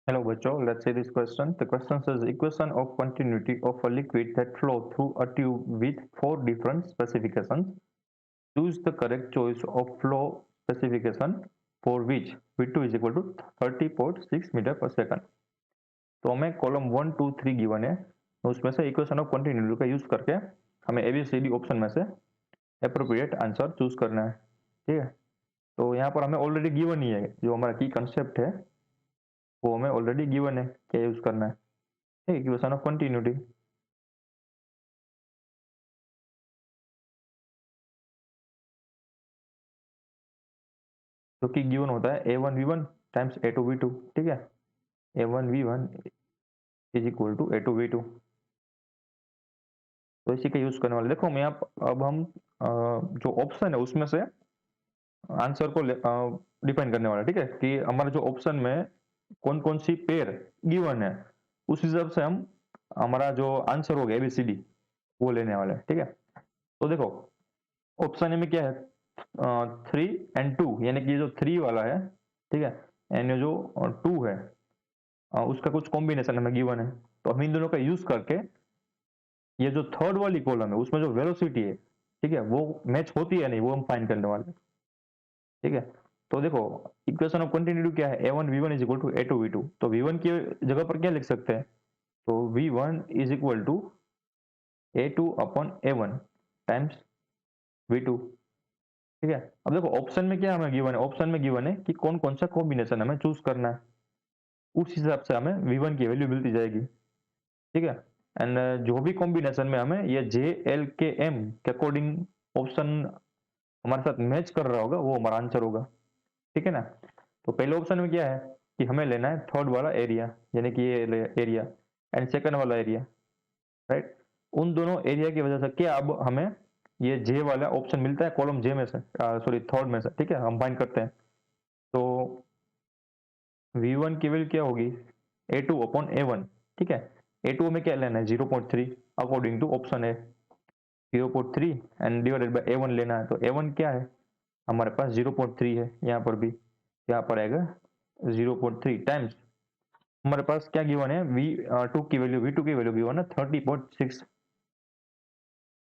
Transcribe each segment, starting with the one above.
Hello, Bacho. Let's see this question. The question says equation of continuity of a liquid that flow through a tube with four different specifications. Choose the correct choice of flow specification for which V2 is equal to 30.6 metre पर second. तो हमें column 1, 2, 3 given है, उसमें से equation of continuity का use करके हमें ABCD option में से अप्रोप्रिएट आंसर चूज करना है। ठीक है, तो यहाँ पर हमें ऑलरेडी गिवन ही है, जो हमारा की कंसेप्ट है वो हमें ऑलरेडी गिवन है, क्या यूज करना है। ठीक है, इक्वेशन ऑफ कंटिन्यूटी। जो कि गिवन होता है A1V1 टाइम्स A2V2। ठीक है, A1V1 is equal to A2V2। तो इसी का यूज करने वाले। देखो मैं अब हम जो ऑप्शन है उसमें से आंसर को डिफाइन करने वाला। ठीक है, कि हमारे जो ऑप्शन में कौन कौन सी पेयर गिवन है उस हिसाब से हम हमारा जो आंसर होगा ABCD वो लेने वाले हैं। ठीक है, तो देखो ऑप्शन ए में क्या है, 3 and 2, यानी कि जो 3 वाला है, ठीक है, एंड जो 2 है उसका कुछ कॉम्बिनेशन हमें गिवन है। तो हम इन दोनों का यूज करके ये जो थर्ड वाली कॉलम है उसमें जो वेलोसिटी है, ठीक है, वो मैच होती है नहीं, वो हम फाइंड करने वाले हैं। ठीक है, तो देखो इक्वेशन ऑफ कंटिन्यूटी क्या है, A1V1 is equal to A2V2। तो V1 की जगह पर क्या लिख सकते हैं, तो V1 is equal to A2 upon A1 times V2। ठीक है, अब देखो ऑप्शन में क्या हमें गिवन है, ऑप्शन में गिवन है कि कौन कौन सा कॉम्बिनेशन हमें चूज करना है, उस हिसाब से हमें V1 की वैल्यू मिलती जाएगी। ठीक है, एंड जो भी कॉम्बिनेशन में हमें ये JLKM के अकॉर्डिंग ऑप्शन हमारे साथ मैच कर रहा होगा वो हमारा आंसर होगा। ठीक है ना, तो पहले ऑप्शन में क्या है कि हमें लेना है थर्ड वाला एरिया, यानी कि ये एरिया, एंड सेकंड वाला एरिया, राइट। उन दोनों एरिया की वजह से क्या अब हमें ये जे वाला ऑप्शन मिलता है कॉलम जे में से, सॉरी थर्ड में से। ठीक है, हम फाइंड करते हैं। तो V1 की वैल्यू क्या होगी, A2 अपॉन A1। ठीक है, A2 में क्या लेना है 0.3 अकॉर्डिंग टू ऑप्शन है 0.3 एंड डिवाइडेड बाय A1 लेना है। तो A1 क्या है हमारे पास 0.3 है, यहाँ पर भी यहाँ पर आएगा 0.3 टाइम्स हमारे पास क्या गिवन है V2 की वैल्यू, V2 की वैल्यू गिवन है 30.6।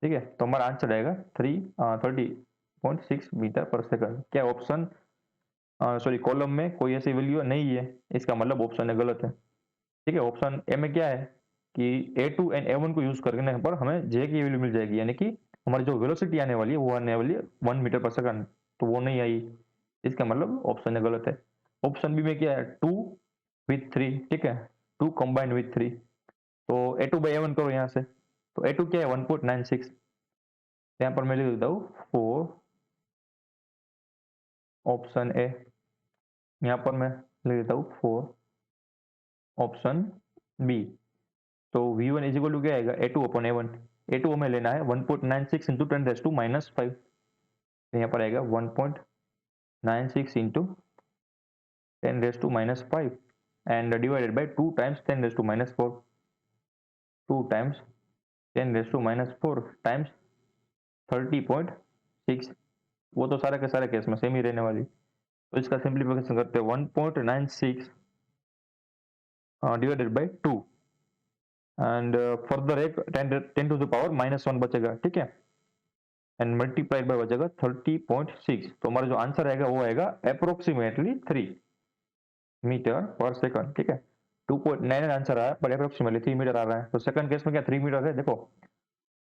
ठीक है, तो हमारा आंसर आएगा 30.6 मीटर पर सेकंड। क्या ऑप्शन सॉरी कॉलम में कोई ऐसी वैल्यू नहीं है, इसका मतलब ऑप्शन ए गलत है। ठीक है, ऑप्शन ए में क्या है कि A2 एंड A1 को यूज करने पर हमें जे की वैल्यू मिल जाएगी, यानी कि हमारी जो वेलोसिटी आने वाली है वो आने वाली है 1 मीटर पर सेकंड, तो वो नहीं आई, इसका मतलब ऑप्शन ए गलत है। ऑप्शन बी में क्या है 2 विथ 3। ठीक है, 2 कंबाइंड विथ 3, तो A2 बाई A1 करो यहाँ से, तो A2 क्या है 1.96। यहाँ पर मैं लिख देता हूँ 4 ऑप्शन ए, यहाँ पर मैं लिख देता हूँ 4 ऑप्शन बी। तो V1 इज इक्वल टू क्या आएगा A2 अपॉन A1। A2 हमें लेना है 1.96 इंटू 10⁻⁻5, यहाँ पर आएगा 1.96 into 10⁻⁻5 and divided by 2 times 10⁻⁻4, 2 times 10⁻⁻4 times 30.6। वो तो सारे के सारे केस में सेम ही रहने वाली, तो इसका सिंप्लीफिकेशन करते हैं 1.96 डिवाइडेड बाई 2 एंड फर्दर एक 10 टू द पावर -1 बचेगा। ठीक है, एंड मल्टीप्लाइड बाय बचेगा 30.6। तो हमारा जो आंसर आएगा वो आएगा अप्रोक्सीमेटली 3 मीटर पर सेकंड। ठीक है, 2.9 आंसर आया पर अप्रोक्सीमेटली 3 मीटर आ रहा है। तो सेकंड केस में क्या 3 मीटर है, देखो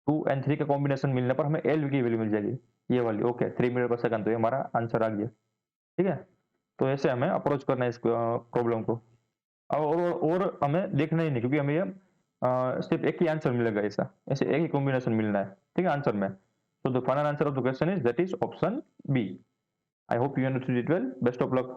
2 एंड 3 का कॉम्बिनेशन मिलने पर हमें एल की वैल्यू मिल जाएगी, ये वाली। ओके, 3 मीटर पर सेकंड, तो ये हमारा आंसर आ गया। ठीक है, तो ऐसे हमें अप्रोच करना है इस प्रॉब्लम को। और हमें देखना ही नहीं, क्योंकि हमें ये सिर्फ एक ही आंसर मिलेगा, ऐसा ऐसे एक ही कॉम्बिनेशन मिलना है। ठीक है, आंसर में। So the final answer of the question is that is option B. I hope you understood it well. Best of luck.